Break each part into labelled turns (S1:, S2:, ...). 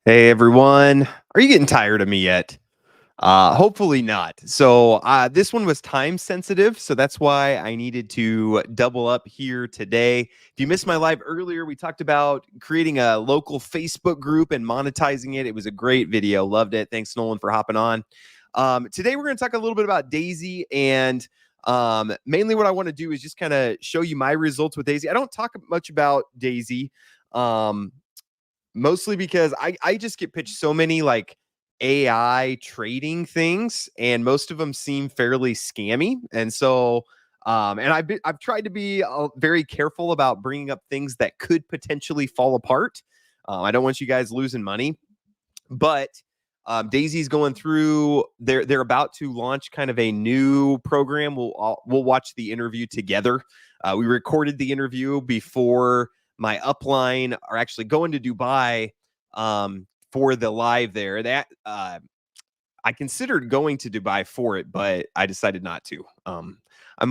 S1: Hey everyone, are you getting tired of me yet? Hopefully not. So this one was time sensitive, so that's why I needed to double up here today. If you missed my live earlier, we talked about creating a local Facebook group and monetizing it. It was a great video, loved it. Thanks Nolan for hopping on. Today we're going to talk a little bit about Daisy, and mainly what I want to do is just kind of show you my results with Daisy. I don't talk much about Daisy. Um, Mostly because I just get pitched so many like AI trading things, and most of them seem fairly scammy. And so, and I've tried to be very careful about bringing up things that could potentially fall apart. I don't want you guys losing money, but Daisy's going through. They're about to launch kind of a new program. We'll watch the interview together. We recorded the interview before my upline are actually going to Dubai for the live there. That I considered going to Dubai for it, but I decided not to. I'm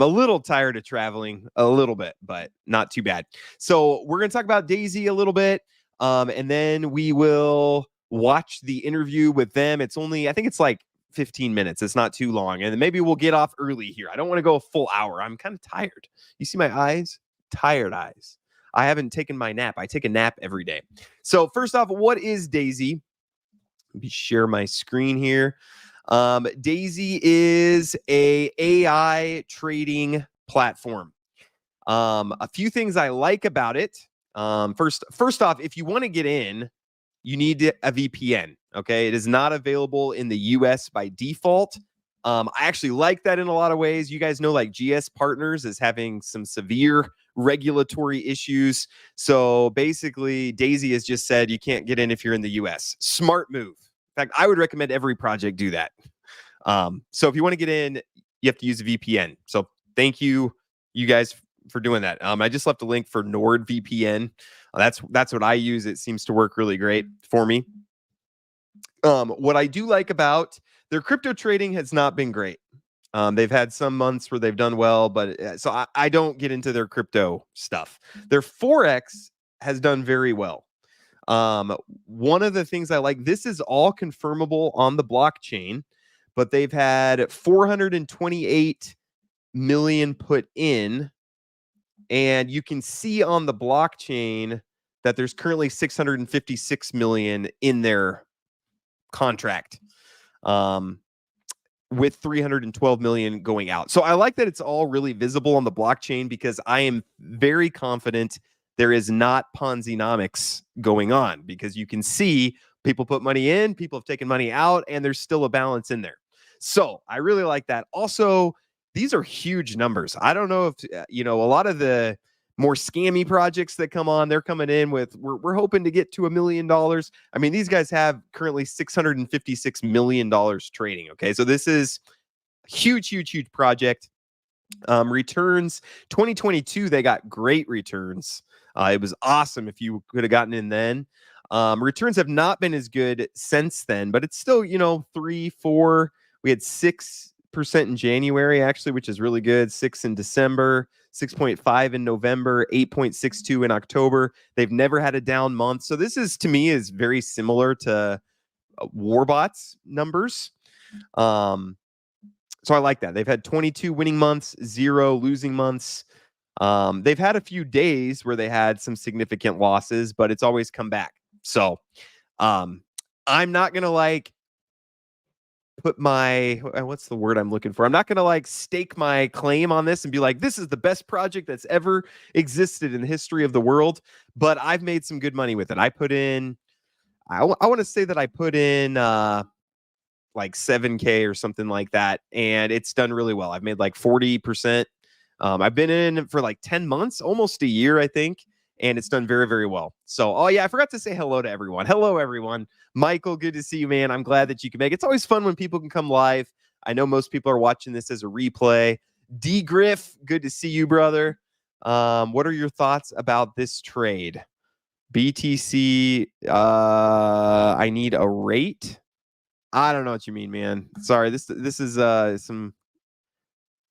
S1: a little tired of traveling, a little bit, but not too bad. So we're going to talk about Daisy a little bit, and then we will watch the interview with them. It's only, I think it's like 15 minutes. It's not too long, and then maybe we'll get off early here. I don't want to go a full hour. I'm kind of tired. You see my eyes? Tired eyes. I haven't taken my nap. I take a nap every day. So first off, what is Daisy? Let me share my screen here. Daisy is a AI trading platform. A few things I like about it. First off, if you want to get in, you need a VPN. Okay, it is not available in the US by default. I actually like that in a lot of ways. You guys know, like GS Partners is having some severe regulatory issues. So basically, Daisy has just said you can't get in if you're in the US. Smart move. In fact, I would recommend every project do that. So if you want to get in, you have to use a VPN. So thank you guys for doing that. I just left a link for NordVPN. That's what I use. It seems to work really great for me. What I do like about their crypto trading has not been great. They've had some months where they've done well, but so I don't get into their crypto stuff. Their Forex has done very well. One of the things I like, this is all confirmable on the blockchain, but they've had 428 million put in, and you can see on the blockchain that there's currently 656 million in their contract. With 312 million going out. So I like that it's all really visible on the blockchain, because I am very confident there is not Ponzi-nomics going on, because you can see people put money in, people have taken money out, and there's still a balance in there. So I really like that. Also, these are huge numbers. I don't know if, a lot of the more scammy projects that come on, they're coming in with, we're hoping to get to $1 million. I mean, these guys have currently $656 million trading. Okay. So this is a huge project. Returns 2022, they got great returns. It was awesome if you could have gotten in then. Returns have not been as good since then, but it's still, 3, 4. We had 6% in January, actually, which is really good. 6 in December, 6.5 in November, 8.62 in October. They've never had a down month. So this is, to me, is very similar to Warbot's numbers. So I like that. They've had 22 winning months, 0 losing months. They've had a few days where they had some significant losses, but it's always come back. So I'm not going to put my, what's the word I'm looking for? I'm not going to stake my claim on this and be like, this is the best project that's ever existed in the history of the world. But I've made some good money with it. I put in, I want to say that I put in like 7K or something like that, and it's done really well. I've made like 40%. I've been in for like 10 months, almost a year, I think, and it's done very well. So, oh yeah, I forgot to say hello to everyone. Hello, everyone. Michael, good to see you, man. I'm glad that you can make it. It's always fun when people can come live. I know most people are watching this as a replay. D Griff, good to see you, brother. What are your thoughts about this trade? BTC, I need a rate. I don't know what you mean, man. Sorry, this is some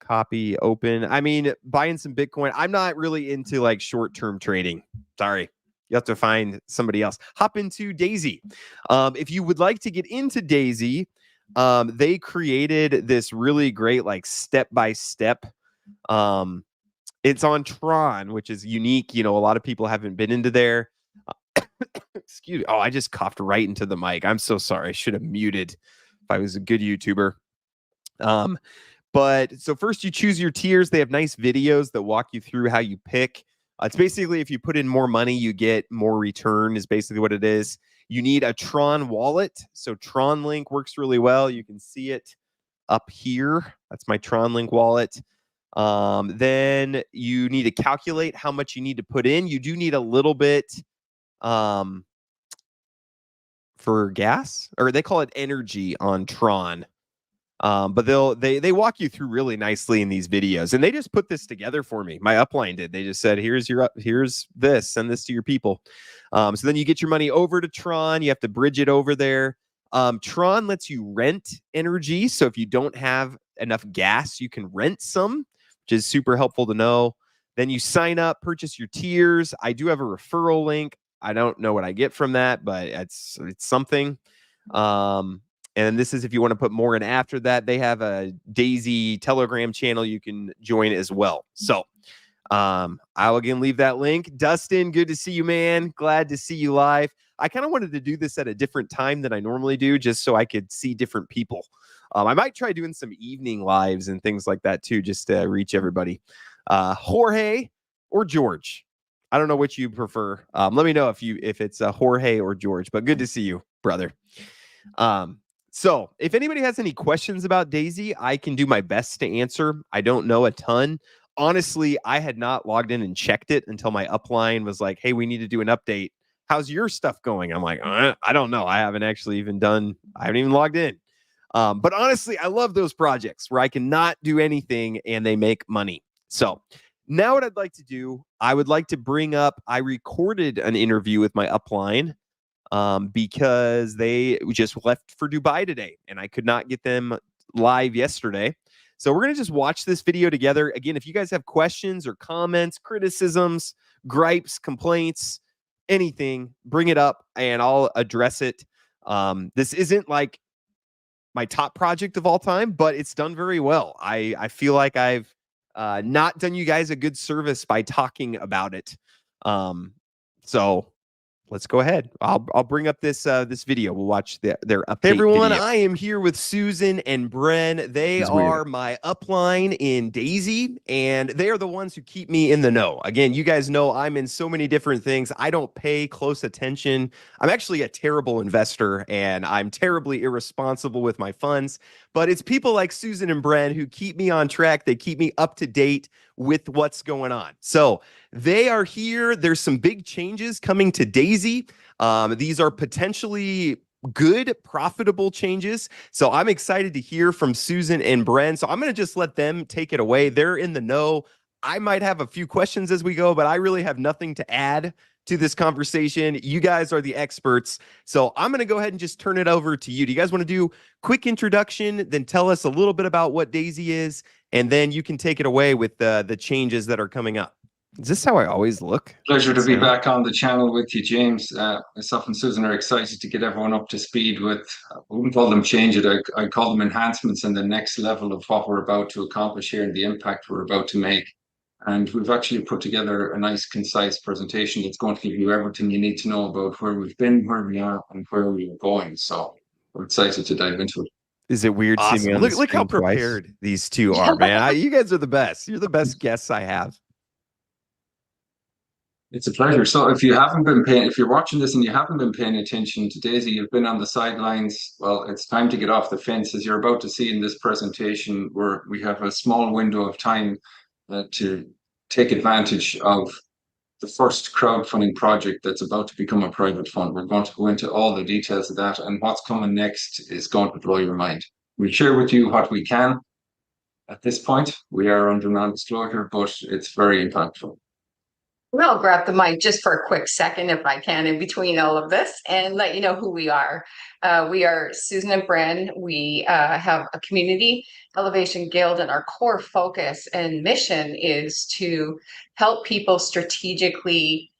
S1: copy open. I mean, buying some Bitcoin. I'm not really into like short-term trading. Sorry. You have to find somebody else. Hop into Daisy. If you would like to get into Daisy, they created this really great like step-by-step. It's on Tron, which is unique. You know, a lot of people haven't been into there. Excuse me. Oh, I just coughed right into the mic. I'm so sorry. I should have muted if I was a good YouTuber. But so first you choose your tiers. They have nice videos that walk you through how you pick. It's basically if you put in more money, you get more return is basically what it is. You need a Tron wallet. So Tron Link works really well. You can see it up here. That's my Tron Link wallet. Then you need to calculate how much you need to put in. You do need a little bit for gas, or they call it energy on Tron. But they walk you through really nicely in these videos, and they just put this together for me. My upline did. They just said, here's this, send this to your people. So then you get your money over to Tron. You have to bridge it over there. Tron lets you rent energy. So if you don't have enough gas, you can rent some, which is super helpful to know. Then you sign up, purchase your tiers. I do have a referral link. I don't know what I get from that, but it's something. And this is if you want to put more in after that. They have a Daisy Telegram channel you can join as well. So I'll again leave that link. Dustin, good to see you, man. Glad to see you live. I kind of wanted to do this at a different time than I normally do, just so I could see different people. I might try doing some evening lives and things like that too, just to reach everybody. Jorge or George? I don't know which you prefer. Let me know if it's Jorge or George, but good to see you, brother. So if anybody has any questions about Daisy, I can do my best to answer. I don't know a ton. Honestly, I had not logged in and checked it until my upline was like, hey, we need to do an update. How's your stuff going? I'm like, I don't know. I haven't even logged in. But honestly, I love those projects where I cannot do anything and they make money. So now what I'd like to do, I would like to bring up, I recorded an interview with my upline because they just left for Dubai today and I could not get them live yesterday. So we're going to just watch this video together. Again, if you guys have questions or comments, criticisms, gripes, complaints, anything, bring it up and I'll address it. This isn't like my top project of all time, but it's done very well. I feel like I've not done you guys a good service by talking about it. So let's go ahead. I'll bring up this video. We'll watch their update. Hey everyone, video. I am here with Susan and Bren. They are my upline in Daisy, and they are the ones who keep me in the know. Again, you guys know I'm in so many different things. I don't pay close attention. I'm actually a terrible investor, and I'm terribly irresponsible with my funds. But it's people like Susan and Bren who keep me on track. They keep me up to date with what's going on. So they are here. There's some big changes coming to Daisy. These are potentially good, profitable changes. So I'm excited to hear from Susan and Bren. So I'm going to just let them take it away. They're in the know. I might have a few questions as we go, but I really have nothing to add to this conversation. You guys are the experts. So I'm going to go ahead and just turn it over to you. Do you guys want to do a quick introduction, then tell us a little bit about what Daisy is, and then you can take it away with the changes that are coming up. Is this how I always look?
S2: Pleasure to be back on the channel with you, James. Myself and Susan are excited to get everyone up to speed with, I wouldn't call them changes, I call them enhancements and the next level of what we're about to accomplish here and the impact we're about to make. And we've actually put together a nice, concise presentation that's going to give you everything you need to know about where we've been, where we are, and where we are going. So we're excited to dive into it.
S1: Is it weird seeing me on the screen look how prepared twice? These two are, man. You guys are the best. You're the best guests I have.
S2: It's a pleasure. So if you're watching this and you haven't been paying attention to Daisy, you've been on the sidelines, well, it's time to get off the fence. As you're about to see in this presentation, where we have a small window of time to take advantage of the first crowdfunding project that's about to become a private fund. We're going to go into all the details of that, and what's coming next is going to blow your mind. We'll share with you what we can. At this point, we are under non-disclosure, but it's very impactful.
S3: I'll grab the mic just for a quick second, if I can, in between all of this and let you know who we are. We are Susan and Bren. We have a community elevation guild, and our core focus and mission is to help people strategically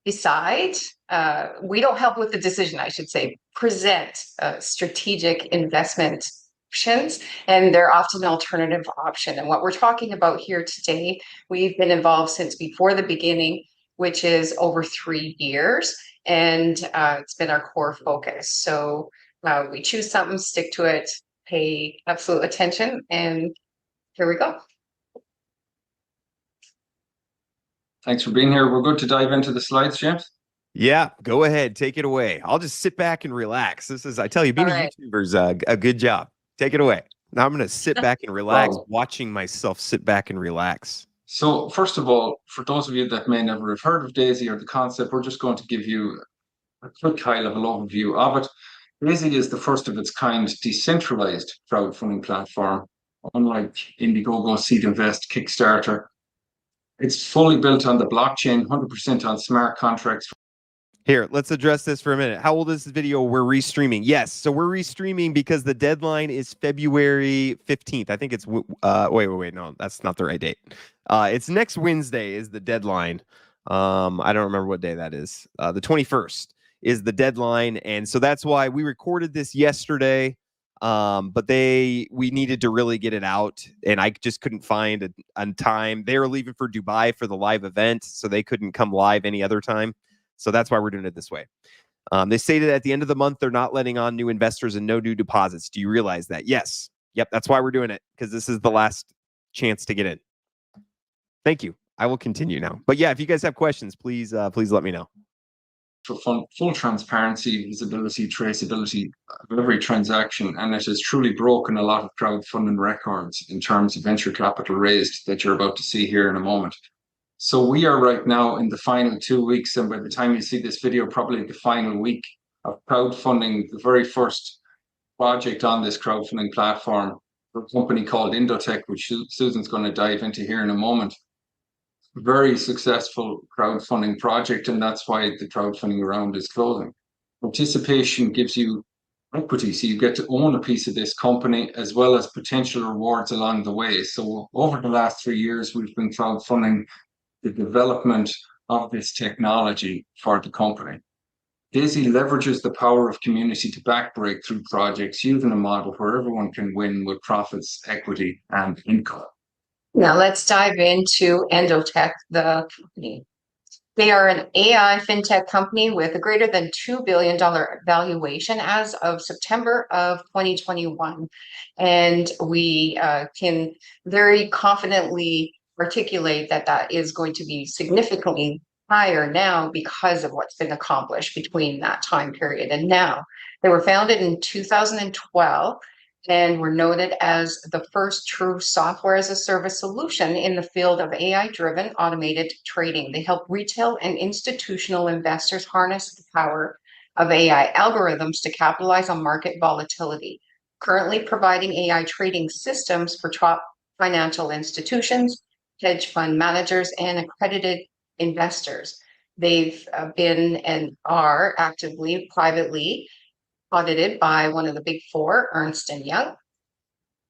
S3: Beside, we don't help with the decision, I should say, present strategic investment options, and they're often an alternative option. And what we're talking about here today, we've been involved since before the beginning, which is over 3 years, and it's been our core focus. So we choose something, stick to it, pay absolute attention, and here we go.
S2: Thanks for being here. We're good to dive into the slides, James.
S1: Yeah, go ahead. Take it away. I'll just sit back and relax. This is, I tell you, being a YouTuber is a good job. Take it away. Now I'm going to sit back and relax, watching myself sit back and relax.
S2: So first of all, for those of you that may never have heard of Daisy or the concept, we're just going to give you a quick high-level overview of it. Daisy is the first of its kind decentralized crowdfunding platform, unlike Indiegogo, Seed Invest, Kickstarter. It's fully built on the blockchain, 100% on smart contracts.
S1: Here, let's address this for a minute. How old is this video? We're restreaming. Yes, so we're restreaming because the deadline is February 15th. I think it's, wait, no, that's not the right date. It's next Wednesday is the deadline. I don't remember what day that is. The 21st is the deadline, and so that's why we recorded this yesterday. But we needed to really get it out, and I just couldn't find a time. They were leaving for Dubai for the live event, so they couldn't come live any other time. So that's why we're doing it this way. They stated at the end of the month, they're not letting on new investors and no new deposits. Do you realize that? Yes. Yep. That's why we're doing it, because this is the last chance to get in. Thank you. I will continue now. But yeah, if you guys have questions, please let me know.
S2: For full transparency, visibility, traceability of every transaction, and it has truly broken a lot of crowdfunding records in terms of venture capital raised that you're about to see here in a moment. So we are right now in the final 2 weeks, and by the time you see this video, probably the final week of crowdfunding the very first project on this crowdfunding platform for a company called Indotech, which Susan's going to dive into here in a moment. Very successful crowdfunding project, and that's why the crowdfunding round is closing. Participation gives you equity, so you get to own a piece of this company as well as potential rewards along the way. So over the last 3 years, we've been crowdfunding the development of this technology for the company. Daisy leverages the power of community to back breakthrough projects using a model where everyone can win with profits, equity, and income.
S3: Now let's dive into Indotech, the company. They are an AI fintech company with a greater than $2 billion valuation as of September of 2021. And we can very confidently articulate that that is going to be significantly higher now because of what's been accomplished between that time period and now. They were founded in 2012 and were noted as the first true software as a service solution in the field of AI-driven automated trading. They help retail and institutional investors harness the power of AI algorithms to capitalize on market volatility, currently providing AI trading systems for top financial institutions, hedge fund managers, and accredited investors. They've been and are actively, privately audited by one of the big four, Ernst & Young,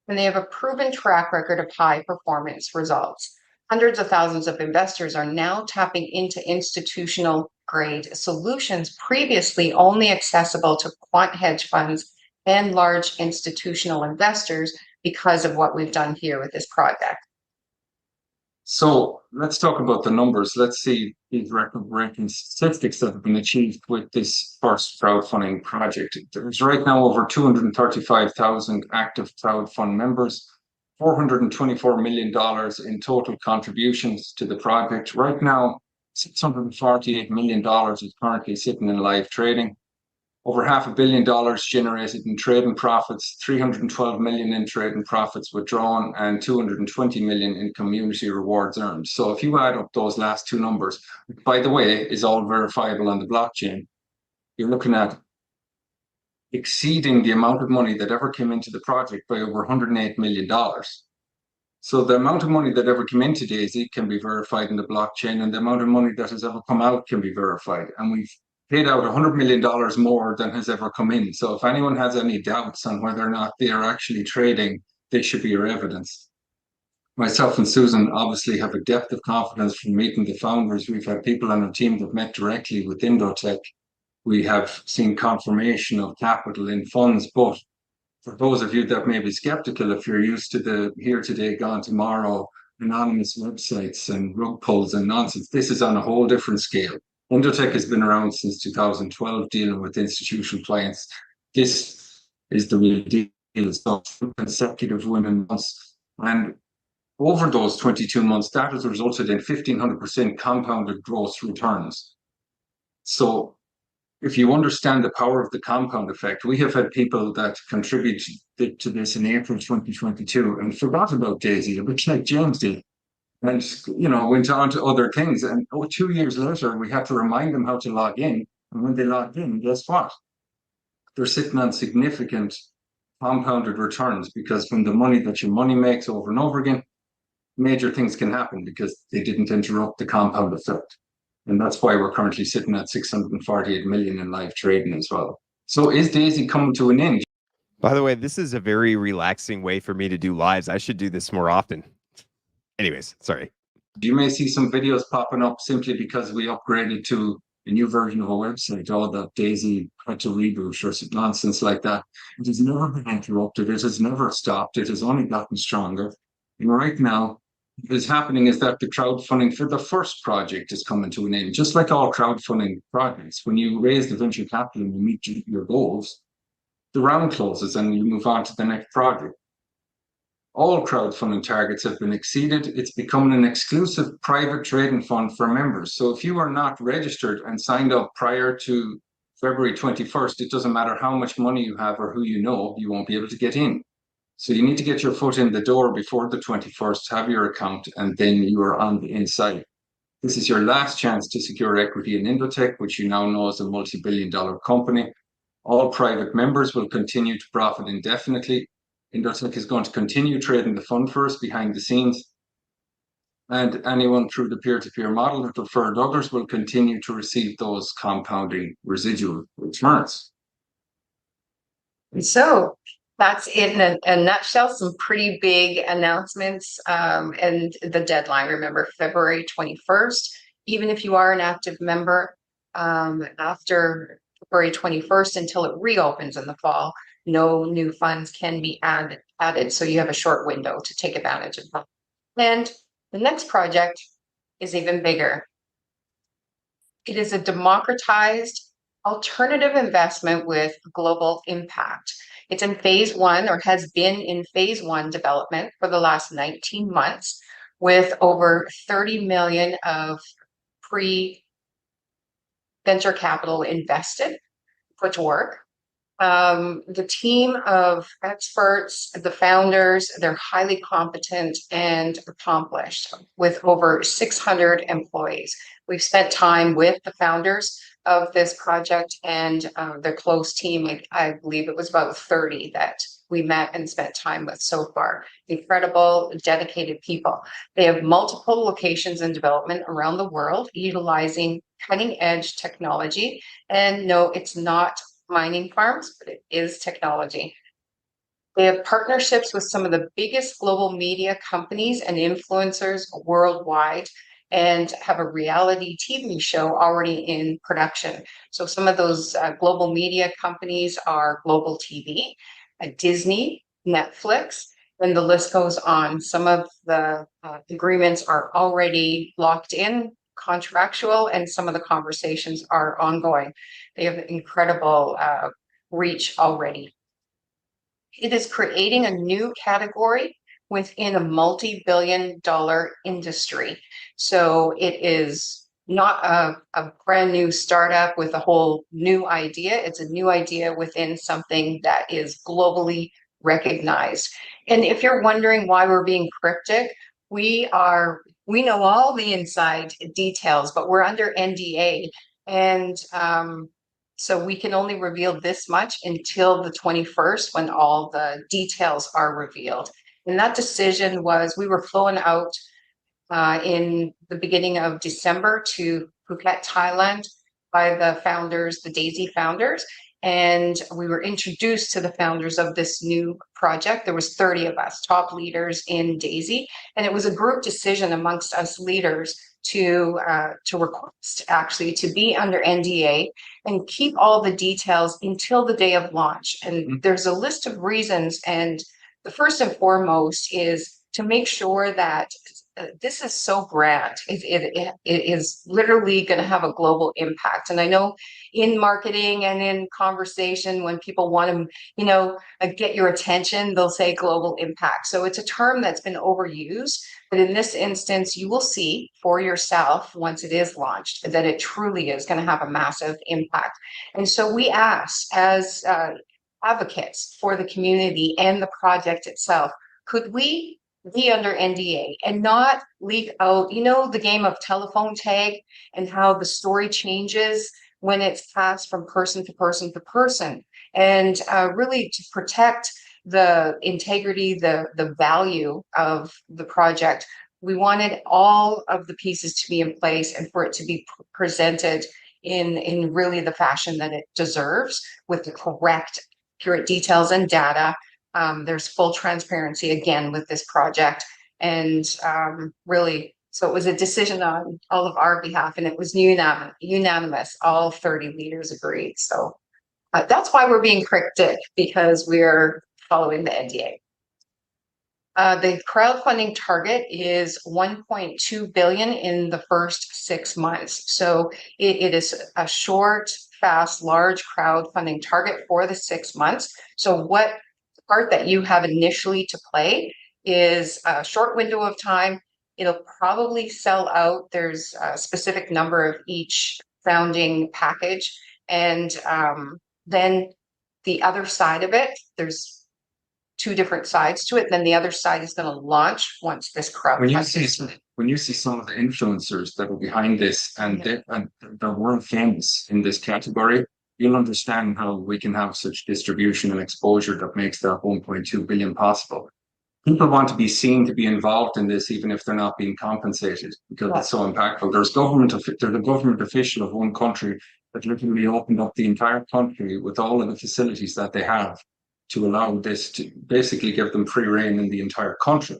S3: and they have a proven track record of high performance results. Hundreds of thousands of investors are now tapping into institutional grade solutions previously only accessible to quant hedge funds and large institutional investors because of what we've done here with this project.
S2: So let's talk about the numbers. Let's see these record-breaking statistics that have been achieved with this first crowdfunding project. There's right now over 235,000 active crowdfund members, $424 million in total contributions to the project. Right now, $648 million is currently sitting in live trading. Over $500 million generated in trading profits, 312 million in trading profits withdrawn, and 220 million in community rewards earned. So if you add up those last two numbers, by the way, is all verifiable on the blockchain, you're looking at exceeding the amount of money that ever came into the project by over $108 million. So the amount of money that ever came into Daisy can be verified in the blockchain, and the amount of money that has ever come out can be verified. And we've paid out $100 million more than has ever come in. So if anyone has any doubts on whether or not they are actually trading, they should be your evidence. myself and Susan obviously have a depth of confidence from meeting the founders. We've had people on our team that met directly with Indotech. We have seen confirmation of capital in funds, but for those of you that may be skeptical, if you're used to the here today, gone tomorrow, anonymous websites and rug pulls and nonsense, this is on a whole different scale. Indotech has been around since 2012, dealing with institutional clients. This is the real deal. So consecutive winning months, and over those 22 months, that has resulted in 1,500% compounded gross returns. So if you understand the power of the compound effect, we have had people that contributed to this in April 2022 and forgot about Daisy, a bit like James did, and went on to other things. And 2 years later, we had to remind them how to log in. And when they logged in, guess what? They're sitting on significant compounded returns, because from the money that your money makes over and over again, major things can happen because they didn't interrupt the compound effect. And that's why we're currently sitting at 648 million in live trading as well. So is Daisy coming to an end?
S1: By the way, this is a very relaxing way for me to do lives. I should do this more often. Anyways, sorry.
S2: You may see some videos popping up simply because we upgraded to a new version of our website, all that Daisy had to reboot or some nonsense like that. It has never been interrupted. It has never stopped. It has only gotten stronger. And right now, what is happening is that the crowdfunding for the first project is coming to an end. Just like all crowdfunding projects, when you raise the venture capital and you meet your goals, the round closes and you move on to the next project. All crowdfunding targets have been exceeded. It's becoming an exclusive private trading fund for members. So if you are not registered and signed up prior to February 21st, it doesn't matter how much money you have or who you know, you won't be able to get in. So you need to get your foot in the door before the 21st, have your account, and then you are on the inside. This is your last chance to secure equity in Indotech, which you now know is a multi-billion-dollar company. All private members will continue to profit indefinitely. Indotech is going to continue trading the fund for us behind the scenes. And anyone through the peer-to-peer model that referred others will continue to receive those compounding residual returns.
S3: So that's it in a nutshell. Some pretty big announcements, and the deadline, remember, February 21st. Even if you are an active member, after February 21st until it reopens in the fall, no new funds can be added. So you have a short window to take advantage of that. And the next project is even bigger. It is a democratized alternative investment with global impact. It's in phase one, or has been in phase one development for the last 19 months, with over 30 million of pre-venture capital invested, put to work. The team of experts, the founders, they're highly competent and accomplished, with over 600 employees. We've spent time with the founders of this project and their close team. I believe it was about 30 that we met and spent time with so far. Incredible, dedicated people. They have multiple locations in development around the world, utilizing cutting edge technology. And no, it's not mining farms, but it is technology. They have partnerships with some of the biggest global media companies and influencers worldwide, and have a reality TV show already in production. So some of those global media companies are Global TV, Disney, Netflix, and the list goes on. Some of the agreements are already locked in, contractual, and some of the conversations are ongoing. They have incredible reach already. It is creating a new category within a multi-billion-dollar industry. So it is not a brand new startup with a whole new idea. It's a new idea within something that is globally recognized. And if you're wondering why we're being cryptic, we know all the inside details, but we're under NDA. And so we can only reveal this much until the 21st, when all the details are revealed. And that decision was, we were flown out in the beginning of December to Phuket, Thailand, by the founders, the Daisy founders. And we were introduced to the founders of this new project. There was 30 of us, top leaders in Daisy, and it was a group decision amongst us leaders to request actually to be under NDA and keep all the details until the day of launch. And there's a list of reasons, and the first and foremost is to make sure that this is so grand. It is literally going to have a global impact. And I know in marketing and in conversation, when people want to, get your attention, they'll say global impact. So it's a term that's been overused. But in this instance, you will see for yourself once it is launched that it truly is going to have a massive impact. And so we asked as advocates for the community and the project itself, could we be under NDA and not leak out, the game of telephone tag and how the story changes when it's passed from person to person to person, and really to protect the integrity, the value of the project. We wanted all of the pieces to be in place and for it to be presented in really the fashion that it deserves, with the correct, accurate details and data. There's full transparency again with this project, and really, so it was a decision on all of our behalf, and it was unanimous. All 30 leaders agreed. So that's why we're being cryptic, because we're following the NDA. The crowdfunding target is 1.2 billion in the first 6 months. So it is a short, fast, large crowdfunding target for the 6 months. So what part that you have initially to play is a short window of time. It'll probably sell out. There's a specific number of each founding package. And then the other side of it, there's 2 different sides to it. Then the other side is going to launch once this crowd.
S2: When you see some of the influencers that are behind this, and they're world famous in this category, you'll understand how we can have such distribution and exposure that makes that 1.2 billion possible. People want to be seen to be involved in this, even if they're not being compensated, because it's so impactful. There's a government official of one country that literally opened up the entire country with all of the facilities that they have to allow this to basically give them free rein in the entire country,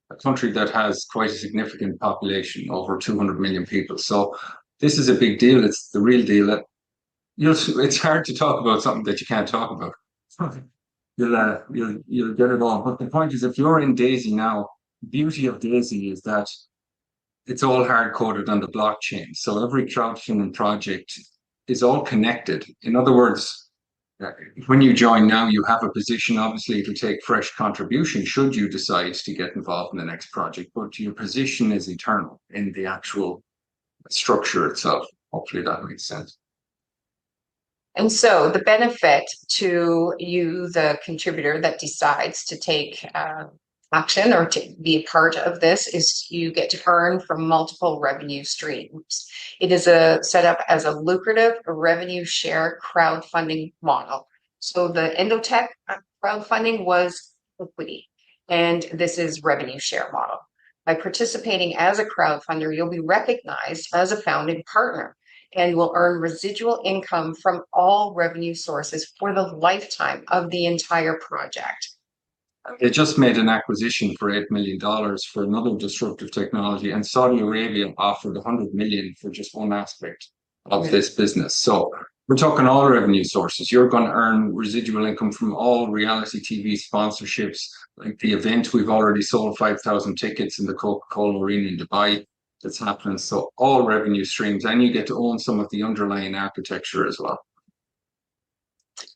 S2: a country that has quite a significant population, over 200 million people. So this is a big deal. It's the real deal. It's hard to talk about something that you can't talk about. You'll get it all. But the point is, if you're in Daisy now, the beauty of Daisy is that it's all hard coded on the blockchain. So every crowdfunding project is all connected. In other words, when you join now, you have a position, obviously, to take fresh contribution should you decide to get involved in the next project. But your position is eternal in the actual structure itself. Hopefully that makes sense.
S3: And so the benefit to you, the contributor that decides to take action or to be a part of this, is you get to earn from multiple revenue streams. It is set up as a lucrative revenue share crowdfunding model. So the Endotech crowdfunding was equity, and this is revenue share model. By participating as a crowdfunder, you'll be recognized as a founding partner and will earn residual income from all revenue sources for the lifetime of the entire project.
S2: They just made an acquisition for $8 million for another disruptive technology, and Saudi Arabia offered 100 million for just one aspect of this business. So we're talking all revenue sources. You're going to earn residual income from all reality TV sponsorships, like the event. We've already sold 5,000 tickets in the Coca-Cola Arena in Dubai. That's happening. So all revenue streams, and you get to own some of the underlying architecture as well.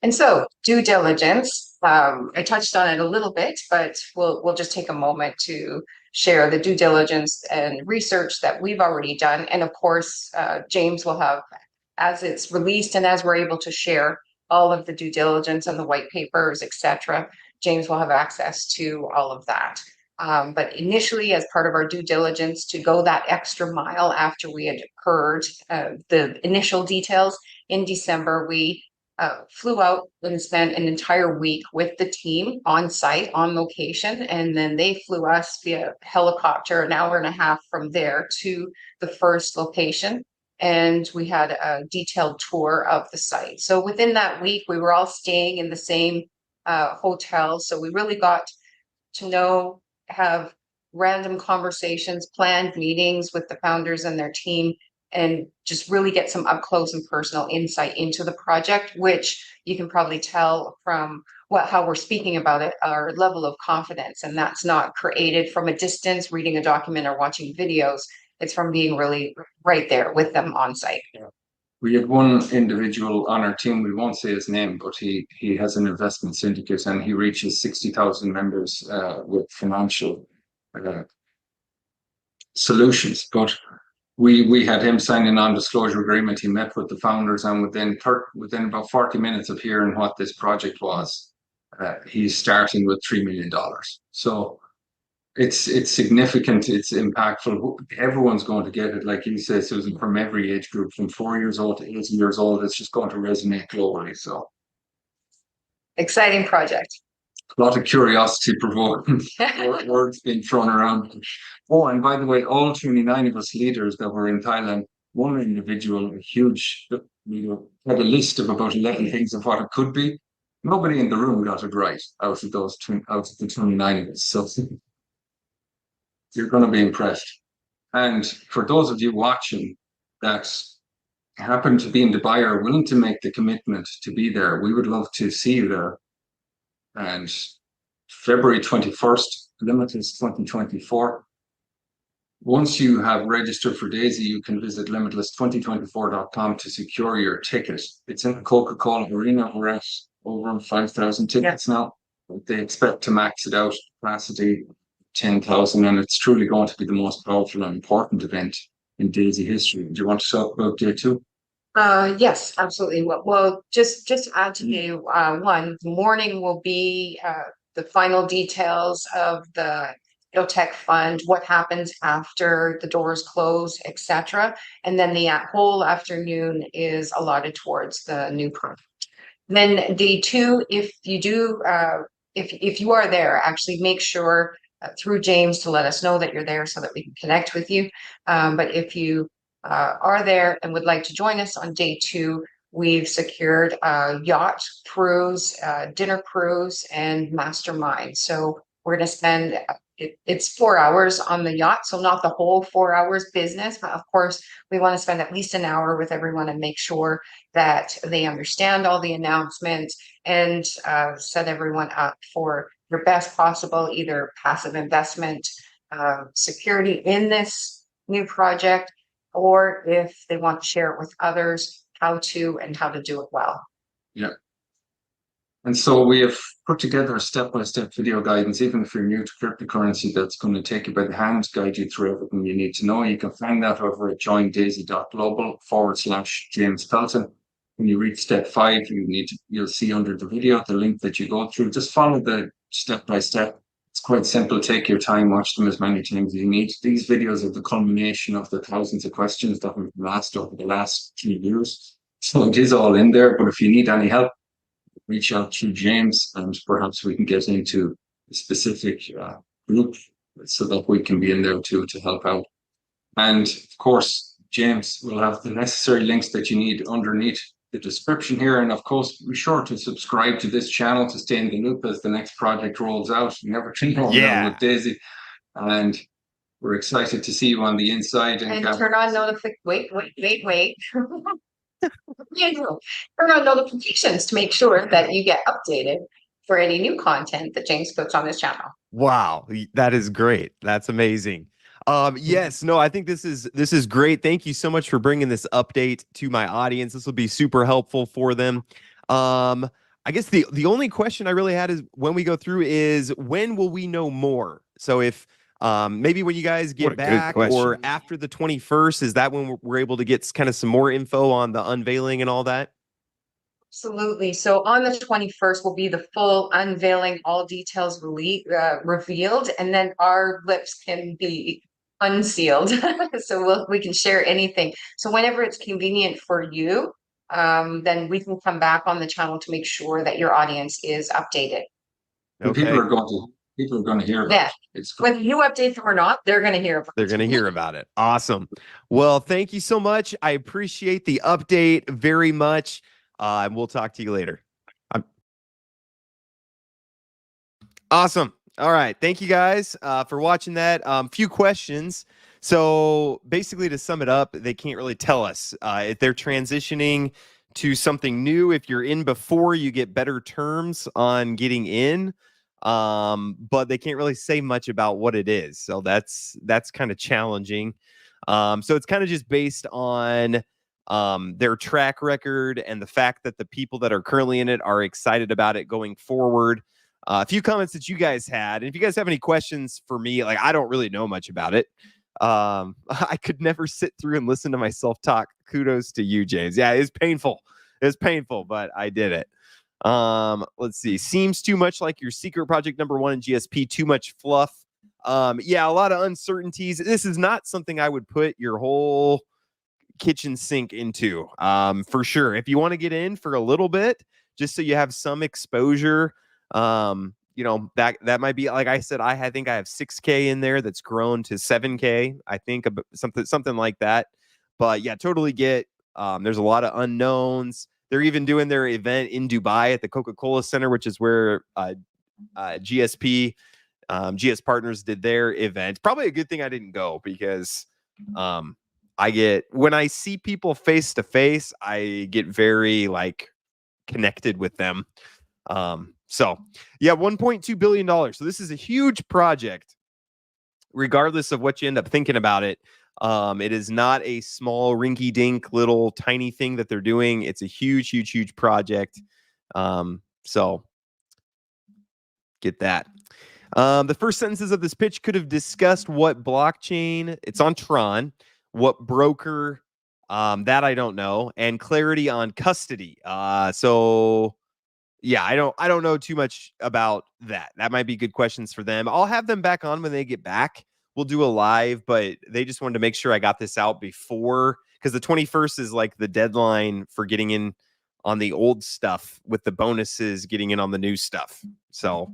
S3: And so due diligence, I touched on it a little bit, but we'll just take a moment to share the due diligence and research that we've already done. And of course, James will have, as it's released and as we're able to share all of the due diligence and the white papers, etc., James will have access to all of that. But initially, as part of our due diligence, to go that extra mile after we had heard the initial details in December, we flew out and spent an entire week with the team on site, on location, and then they flew us via helicopter an hour and a half from there to the first location. and we had a detailed tour of the site. So within that week, we were all staying in the same hotel. So we really got to know, have random conversations, planned meetings with the founders and their team, and just really get some up close and personal insight into the project, which you can probably tell from how we're speaking about it, our level of confidence. And that's not created from a distance, reading a document or watching videos. It's from being really right there with them on site.
S2: We had one individual on our team, we won't say his name, but he has an investment syndicate and he reaches 60,000 members with financial solutions. But we had him sign a non-disclosure agreement. He met with the founders, and within about 40 minutes of hearing what this project was, he's starting with $3 million. So it's significant, it's impactful. Everyone's going to get it, like you said, Susan, from every age group, from 4 years old to 80 years old. It's just going to resonate globally. So
S3: exciting project.
S2: A lot of curiosity provoking words being thrown around. Oh, and by the way, all 29 of us leaders that were in Thailand, one individual, a huge, had a list of about 11 things of what it could be. Nobody in the room got it right out of the 29 of us. So you're going to be impressed. And for those of you watching that happen to be in Dubai or willing to make the commitment to be there, we would love to see you there. And February 21st, Limitless 2024. Once you have registered for Daisy, you can visit limitless2024.com to secure your ticket. It's in the Coca-Cola Arena. We're at over 5,000 tickets now. They expect to max it out, capacity 10,000, and it's truly going to be the most powerful and important event in Daisy history. Do you want to talk about day two?
S3: Yes, absolutely. Well, just to add to day one, the morning will be the final details of the Tech Fund, what happens after the doors close, etc. And then the whole afternoon is allotted towards the new project. Then day two, if you do, if you are there, actually make sure through James to let us know that you're there so that we can connect with you. But if you are there and would like to join us on day two, we've secured a yacht cruise, dinner cruise, and mastermind. So we're going to spend it's 4 hours on the yacht, so not the whole 4 hours business, but of course we want to spend at least an hour with everyone and make sure that they understand all the announcements and set everyone up for your best possible either passive investment security in this new project, or if they want to share it with others, how to do it well.
S2: Yeah. And so we have put together a step-by-step video guidance, even if you're new to cryptocurrency, that's going to take you by the hand, guide you through everything you need to know. You can find that over at joindaisy.global/James Pelton. When you reach step 5, you'll see under the video the link that you go through. Just follow the step-by-step. It's quite simple. Take your time, watch them as many times as you need. These videos are the culmination of the thousands of questions that we've asked over the last 3 years. So it is all in there, but if you need any help, reach out to James and perhaps we can get into a specific group so that we can be in there too to help out. And of course, James will have the necessary links that you need underneath the description here. And of course, be sure to subscribe to this channel to stay in the loop as the next project rolls out. You never can go down with Daisy. And we're excited to see you on the inside.
S3: And turn on wait. Turn on notifications to make sure that you get updated for any new content that James puts on this channel.
S1: Wow, that is great. That's amazing. Yes, no, I think this is great. Thank you so much for bringing this update to my audience. This will be super helpful for them. I guess the only question I really had is when we go through is when will we know more? So if maybe when you guys get back or after the 21st, is that when we're able to get kind of some more info on the unveiling and all that?
S3: Absolutely. So on the 21st will be the full unveiling, all details revealed, and then our lips can be unsealed. So we can share anything. So whenever it's convenient for you, then we can come back on the channel to make sure that your audience is updated.
S2: Okay. People are going to hear about
S3: Yeah.
S2: it. It's
S3: Whether you update them or not, they're going to hear about
S1: They're
S3: it.
S1: going to hear about it. Awesome. Well, thank you so much. I appreciate the update very much. And we'll talk to you later. Awesome. All right. Thank you guys for watching that. Few questions. So basically, to sum it up, they can't really tell us if they're transitioning to something new. If you're in before, you get better terms on getting in, but they can't really say much about what it is. So that's kind of challenging. So it's kind of just based on their track record and the fact that the people that are currently in it are excited about it going forward. A few comments that you guys had, and if you guys have any questions for me, like I don't really know much about it. I could never sit through and listen to myself talk. Kudos to you, James. Yeah, it's painful. It's painful, but I did it. Let's see. Seems too much like your secret project #1 in GSP. Too much fluff. Yeah, a lot of uncertainties. This is not something I would put your whole kitchen sink into. For sure. If you want to get in for a little bit, just so you have some exposure. You know, that might be, like I said, I think I have 6K in there that's grown to 7K. I think something like that. But yeah, totally get. There's a lot of unknowns. They're even doing their event in Dubai at the Coca-Cola Center, which is where GSP, GS Partners did their event. Probably a good thing I didn't go because when I see people face to face, I get very like connected with them. So yeah, $1.2 billion. So this is a huge project, regardless of what you end up thinking about it. It is not a small rinky dink little tiny thing that they're doing. It's a huge, huge, huge project. So get that. The first sentences of this pitch could have discussed what blockchain, it's on Tron, what broker, that I don't know, and clarity on custody. So yeah, I don't know too much about that. That might be good questions for them. I'll have them back on when they get back. We'll do a live, but they just wanted to make sure I got this out before, because the 21st is like the deadline for getting in on the old stuff with the bonuses, getting in on the new stuff. So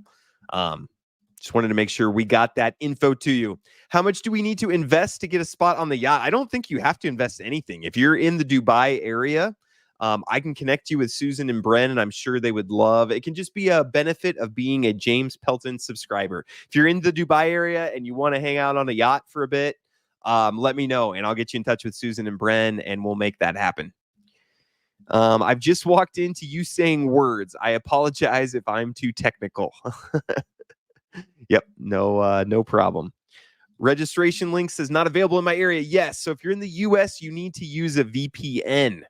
S1: just wanted to make sure we got that info to you. How much do we need to invest to get a spot on the yacht? I don't think you have to invest anything. If you're in the Dubai area, I can connect you with Susan and Bren, and I'm sure they would love. It can just be a benefit of being a James Pelton subscriber. If you're in the Dubai area and you want to hang out on a yacht for a bit, let me know, and I'll get you in touch with Susan and Bren, and we'll make that happen. I've just walked into you saying words. I apologize if I'm too technical. Yep, no problem. Registration link says not available in my area. Yes, so if you're in the US, you need to use a VPN.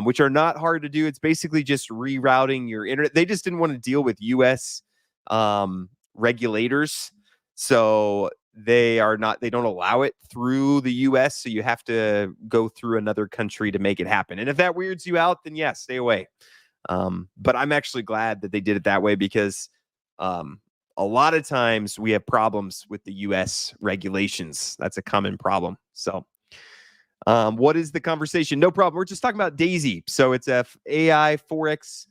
S1: Which are not hard to do. It's basically just rerouting your internet. They just didn't want to deal with US regulators. So they don't allow it through the US. So you have to go through another country to make it happen. And if that weirds you out, then yeah, stay away. But I'm actually glad that they did it that way, because a lot of times we have problems with the US regulations. That's a common problem. So what is the conversation? No problem. We're just talking about Daisy. So it's a AI Forex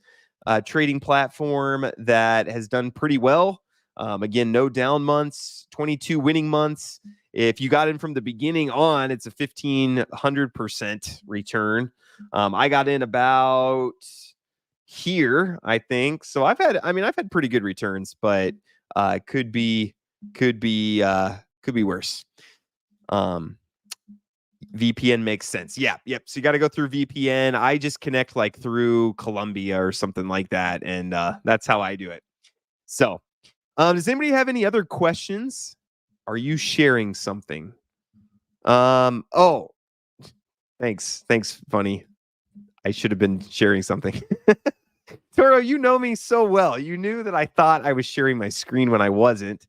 S1: trading platform that has done pretty well. Again, no down months, 22 winning months. If you got in from the beginning on, it's a 1,500% return. I got in about here, I think. So I've had pretty good returns, but could be worse. VPN makes sense. Yeah. Yep. So you got to go through VPN. I just connect like through Colombia or something like that. And that's how I do it. So does anybody have any other questions? Are you sharing something? Oh, thanks. Funny. I should have been sharing something. Toro, you know me so well. You knew that I thought I was sharing my screen when I wasn't.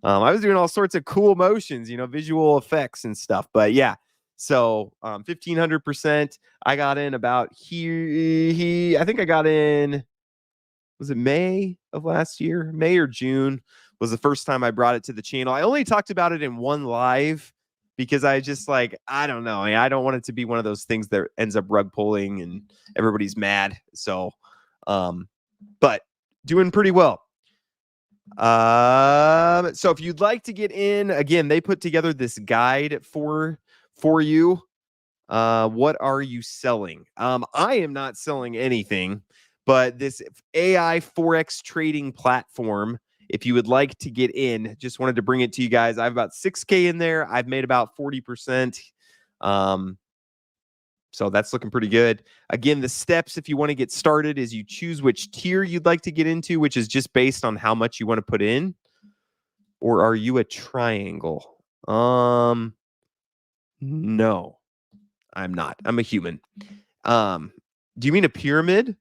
S1: I was doing all sorts of cool motions, visual effects and stuff. But yeah. So 1,500%. I got in about here. I think I got in, was it May of last year? May or June was the first time I brought it to the channel. I only talked about it in one live because I just I don't know. I don't want it to be one of those things that ends up rug pulling and everybody's mad. So, but doing pretty well. So if you'd like to get in, again, they put together this guide for you. What are you selling? I am not selling anything, but this AI Forex trading platform, if you would like to get in, just wanted to bring it to you guys. I have about 6K in there. I've made about 40%. So that's looking pretty good. Again, the steps, if you want to get started, is you choose which tier you'd like to get into, which is just based on how much you want to put in. Or are you a triangle? No, I'm not. I'm a human. Do you mean a pyramid?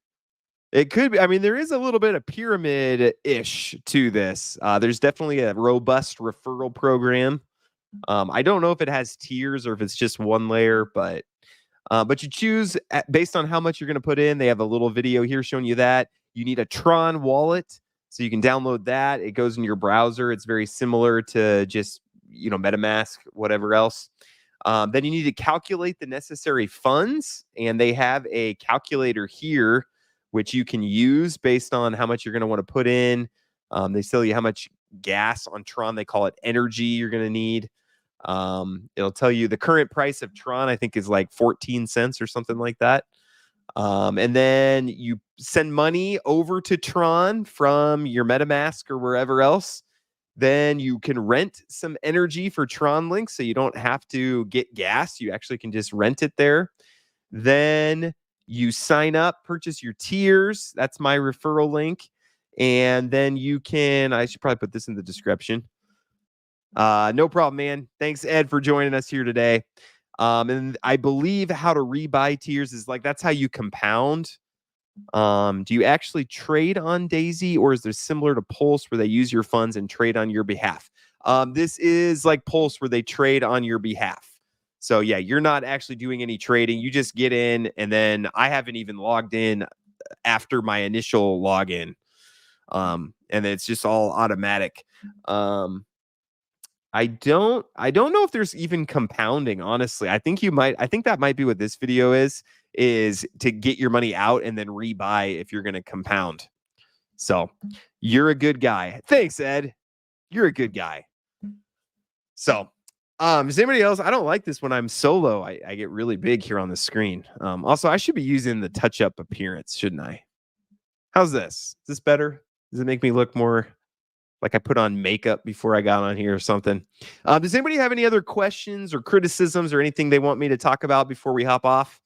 S1: It could be. I mean, there is a little bit of pyramid-ish to this. There's definitely a robust referral program. I don't know if it has tiers or if it's just one layer, but you choose based on how much you're going to put in. They have a little video here showing you that. You need a Tron wallet, so you can download that. It goes in your browser. It's very similar to just, MetaMask, whatever else. Then you need to calculate the necessary funds, and they have a calculator here, which you can use based on how much you're going to want to put in. They tell you how much gas on Tron. They call it energy you're going to need. It'll tell you the current price of Tron, I think, is like 14 cents or something like that. And then you send money over to Tron from your MetaMask or wherever else. Then you can rent some energy for Tron Link, so you don't have to get gas. You actually can just rent it there. Then you sign up, purchase your tiers. That's my referral link. And then you can, I should probably put this in the description. No problem, man. Thanks, Ed, for joining us here today. And I believe how to rebuy tiers is like, that's how you compound. Do you actually trade on Daisy, or is there similar to Pulse where they use your funds and trade on your behalf? This is like Pulse where they trade on your behalf. So yeah, you're not actually doing any trading. You just get in, and then I haven't even logged in after my initial login. And it's just all automatic. I don't know if there's even compounding, honestly. I think that might be what this video is to get your money out and then rebuy if you're going to compound. So you're a good guy. Thanks, Ed. You're a good guy. So, is anybody else? I don't like this when I'm solo. I get really big here on the screen. Also, I should be using the touch-up appearance, shouldn't I? How's this? Is this better? Does it make me look more like I put on makeup before I got on here or something? Does anybody have any other questions or criticisms or anything they want me to talk about before we hop off?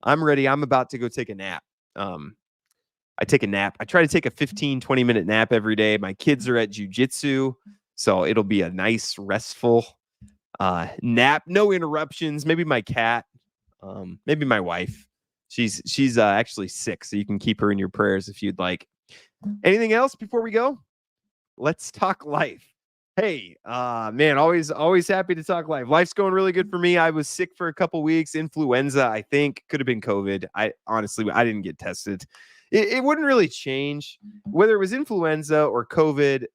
S1: I'm ready. I'm about to go take a nap. I take a nap. I try to take a 15, 20-minute nap every day. My kids are at jujitsu, so it'll be a nice, restful nap. No interruptions. Maybe my cat. Maybe my wife. She's actually sick, so you can keep her in your prayers if you'd like. Anything else before we go? Let's talk life. Hey, man, always happy to talk life. Life's going really good for me. I was sick for a couple weeks, influenza, I think, could have been COVID. I didn't get tested. It wouldn't really change whether it was influenza or COVID.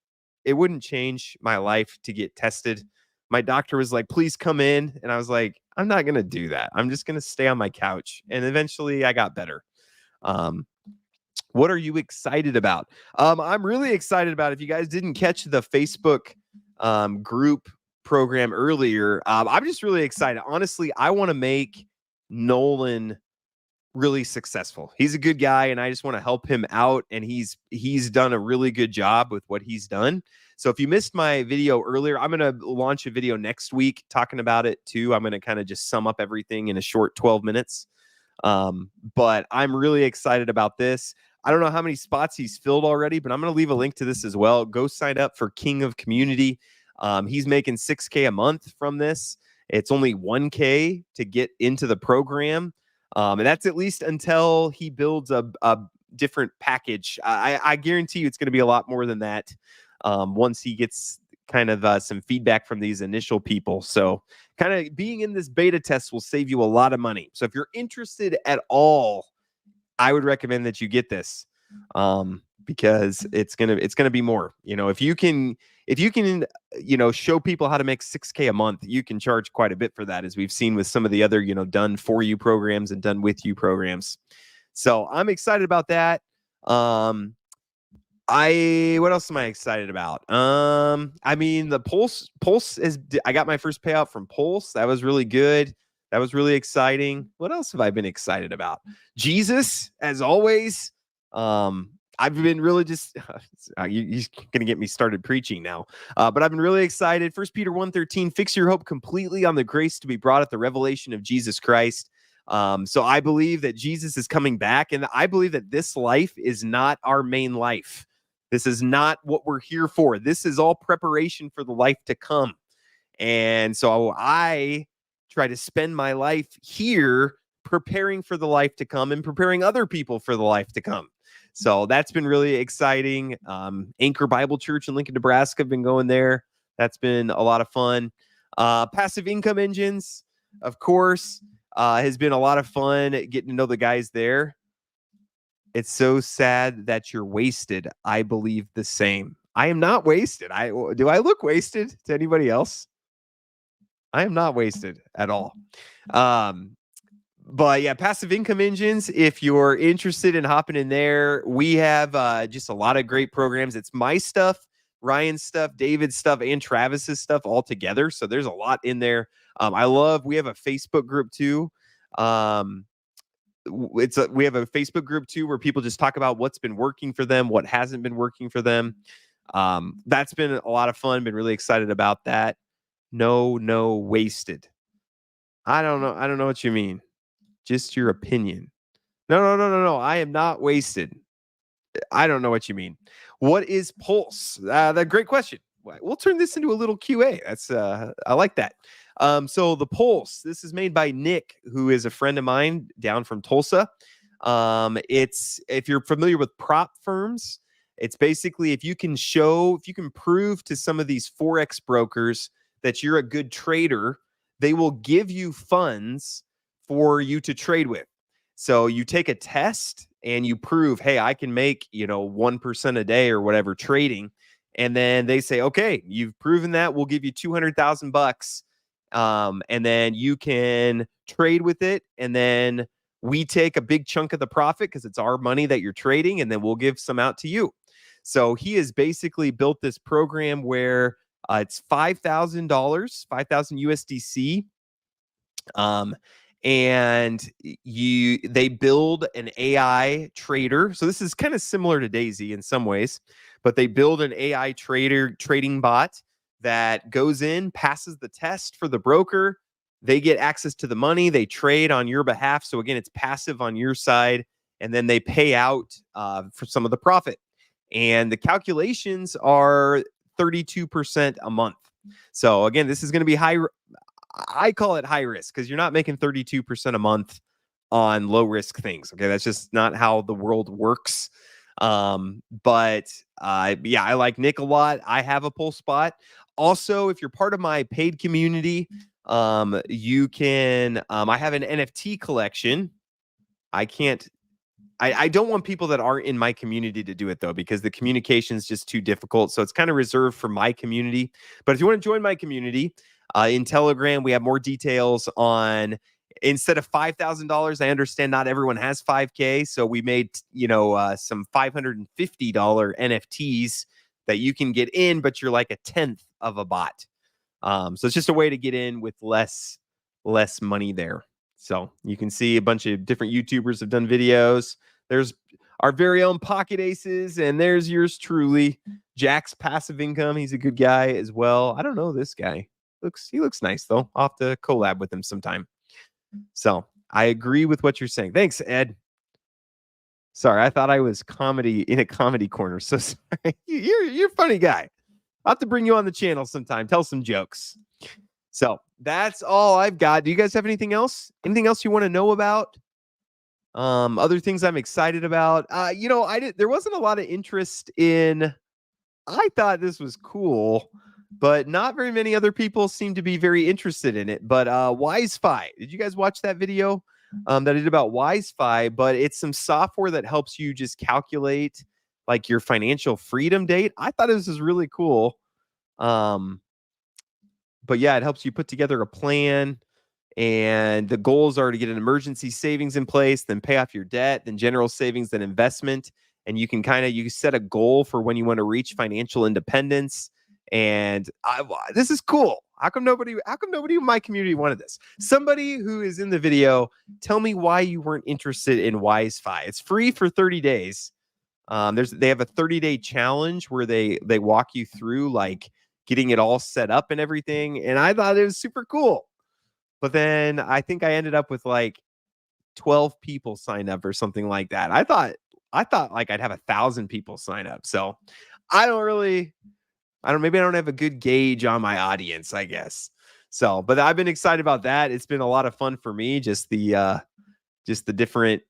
S1: It wouldn't change my life to get tested. My doctor was like, please come in. And I was like, I'm not going to do that. I'm just going to stay on my couch. And eventually I got better. What are you excited about? I'm really excited about, if you guys didn't catch the Facebook group program earlier, I'm just really excited. Honestly, I want to make Nolan really successful. He's a good guy, and I just want to help him out, and he's done a really good job with what he's done. So if you missed my video earlier, I'm going to launch a video next week talking about it too. I'm going to kind of just sum up everything in a short 12 minutes. But I'm really excited about this. I don't know how many spots he's filled already, but I'm going to leave a link to this as well. Go sign up for King of Community. He's making $6K a month from this. It's only $1K to get into the program. And that's at least until he builds a different package. I guarantee you it's going to be a lot more than that once he gets kind of some feedback from these initial people. So kind of being in this beta test will save you a lot of money. So if you're interested at all, I would recommend that you get this because it's gonna be more. If you can, show people how to make $6K a month, you can charge quite a bit for that, as we've seen with some of the other, done for you programs and done with you programs. So I'm excited about that. What else am I excited about? I mean, the Pulse is, I got my first payout from Pulse. That was really good. That was really exciting. What else have I been excited about? Jesus, as always. I've been really just you're gonna get me started preaching now. But I've been really excited. 1 Peter 1:13, fix your hope completely on the grace to be brought at the revelation of Jesus Christ. So I believe that Jesus is coming back, and I believe that this life is not our main life. This is not what we're here for. This is all preparation for the life to come. And so I try to spend my life here preparing for the life to come and preparing other people for the life to come. So that's been really exciting. Anchor Bible Church in Lincoln, Nebraska, I've been going there. That's been a lot of fun. Passive income engines, of course, has been a lot of fun getting to know the guys there. It's so sad that you're wasted. I believe the same. I am not wasted. Do I look wasted to anybody else? I am not wasted at all. But yeah, passive income engines, if you're interested in hopping in there, we have just a lot of great programs. It's my stuff, Ryan's stuff, David's stuff, and Travis's stuff all together. So there's a lot in there. We have a Facebook group too. We have a Facebook group too where people just talk about what's been working for them, what hasn't been working for them. That's been a lot of fun. Been really excited about that. No, wasted. I don't know what you mean. Just your opinion. No. I am not wasted. I don't know what you mean. What is Pulse? That great question. We'll turn this into a little QA. That's I like that. So the Pulse, this is made by Nick, who is a friend of mine down from Tulsa. It's, if you're familiar with prop firms, it's basically if you can prove to some of these Forex brokers that you're a good trader, they will give you funds for you to trade with. So you take a test and you prove, hey, I can make, 1% a day or whatever trading. And then they say, okay, you've proven that, we'll give you $200,000. And then you can trade with it. And then we take a big chunk of the profit because it's our money that you're trading. And then we'll give some out to you. So he has basically built this program where it's $5,000, 5,000 USDC. And they build an AI trader. So this is kind of similar to Daisy in some ways, but they build an AI trading bot that goes in, passes the test for the broker. They get access to the money. They trade on your behalf. So again, it's passive on your side, and then they pay out for some of the profit. And the calculations are 32% a month. So again, this is going to be high. I call it high risk because you're not making 32% a month on low risk things. Okay. That's just not how the world works. But yeah, I like Nick a lot. I have a Pulse spot. Also, if you're part of my paid community, you can, I have an NFT collection. I don't want people that aren't in my community to do it though, because the communication is just too difficult. So it's kind of reserved for my community. But if you want to join my community, in Telegram, we have more details on, instead of $5,000, I understand not everyone has 5K. So we made, some $550 NFTs that you can get in, but you're like a 10th of a bot. So it's just a way to get in with less money there. So you can see a bunch of different YouTubers have done videos. There's our very own Pocket Aces, and there's yours truly, Jack's Passive Income. He's a good guy as well. I don't know this guy. He looks nice though. I'll have to collab with him sometime. So I agree with what you're saying. Thanks, Ed. Sorry, I thought I was in a comedy corner. So sorry. You're a funny guy. I'll have to bring you on the channel sometime. Tell some jokes. So that's all I've got. Do you guys have anything else? Anything else you want to know about? Other things I'm excited about. There wasn't a lot of interest in. I thought this was cool, but not very many other people seem to be very interested in it. But WiseFi, did you guys watch that video that I did about WiseFi? But it's some software that helps you just calculate like your financial freedom date. I thought this was really cool. But yeah, it helps you put together a plan. And the goals are to get an emergency savings in place, then pay off your debt, then general savings, then investment. and you can you set a goal for when you want to reach financial independence. And this is cool. How come nobody in my community wanted this? Somebody who is in the video, tell me why you weren't interested in WiseFi. It's free for 30 days. They have a 30-day challenge where they walk you through like getting it all set up and everything. And I thought it was super cool. But then I think I ended up with like 12 people sign up or something like that. I thought like I'd have 1,000 people sign up. So maybe I don't have a good gauge on my audience, I guess. So, but I've been excited about that. It's been a lot of fun for me. Just the different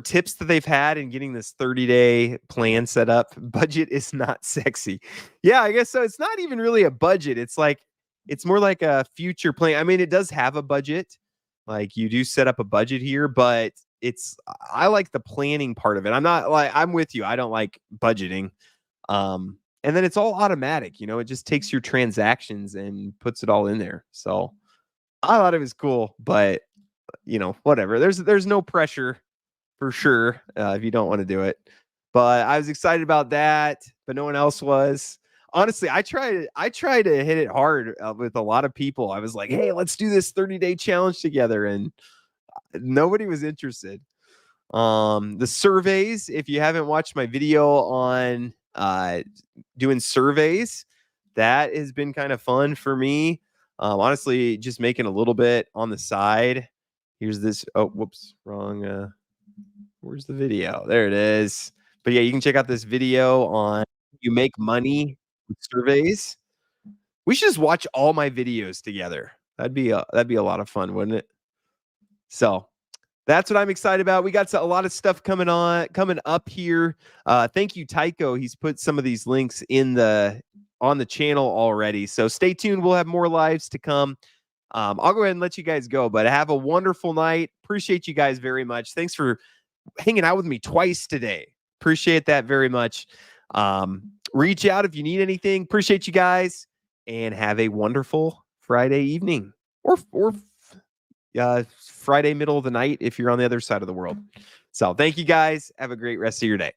S1: tips that they've had in getting this 30-day plan set up. Budget is not sexy. Yeah, I guess so. It's not even really a budget. It's more like a future plan. I mean, it does have a budget. Like you do set up a budget here, but I like the planning part of it. I'm with you. I don't like budgeting. And then it's all automatic, it just takes your transactions and puts it all in there. So I thought it was cool, but whatever. There's no pressure for sure if you don't want to do it. But I was excited about that, but no one else was. Honestly, I tried to hit it hard with a lot of people. I was like, hey, let's do this 30-day challenge together, and nobody was interested. The surveys, if you haven't watched my video on doing surveys, that has been kind of fun for me. Honestly, just making a little bit on the side. Here's this. Oh, whoops, wrong. Where's the video? There it is. But yeah, you can check out this video on you make money with surveys. We should just watch all my videos together. That'd be a lot of fun, wouldn't it? So that's what I'm excited about. We got a lot of stuff coming up here. Thank you, Tycho. He's put some of these links on the channel already. So stay tuned. We'll have more lives to come. I'll go ahead and let you guys go, but have a wonderful night. Appreciate you guys very much. Thanks for hanging out with me twice today. Appreciate that very much. Reach out if you need anything. Appreciate you guys, and have a wonderful Friday evening or Friday middle of the night if you're on the other side of the world. So thank you guys. Have a great rest of your day.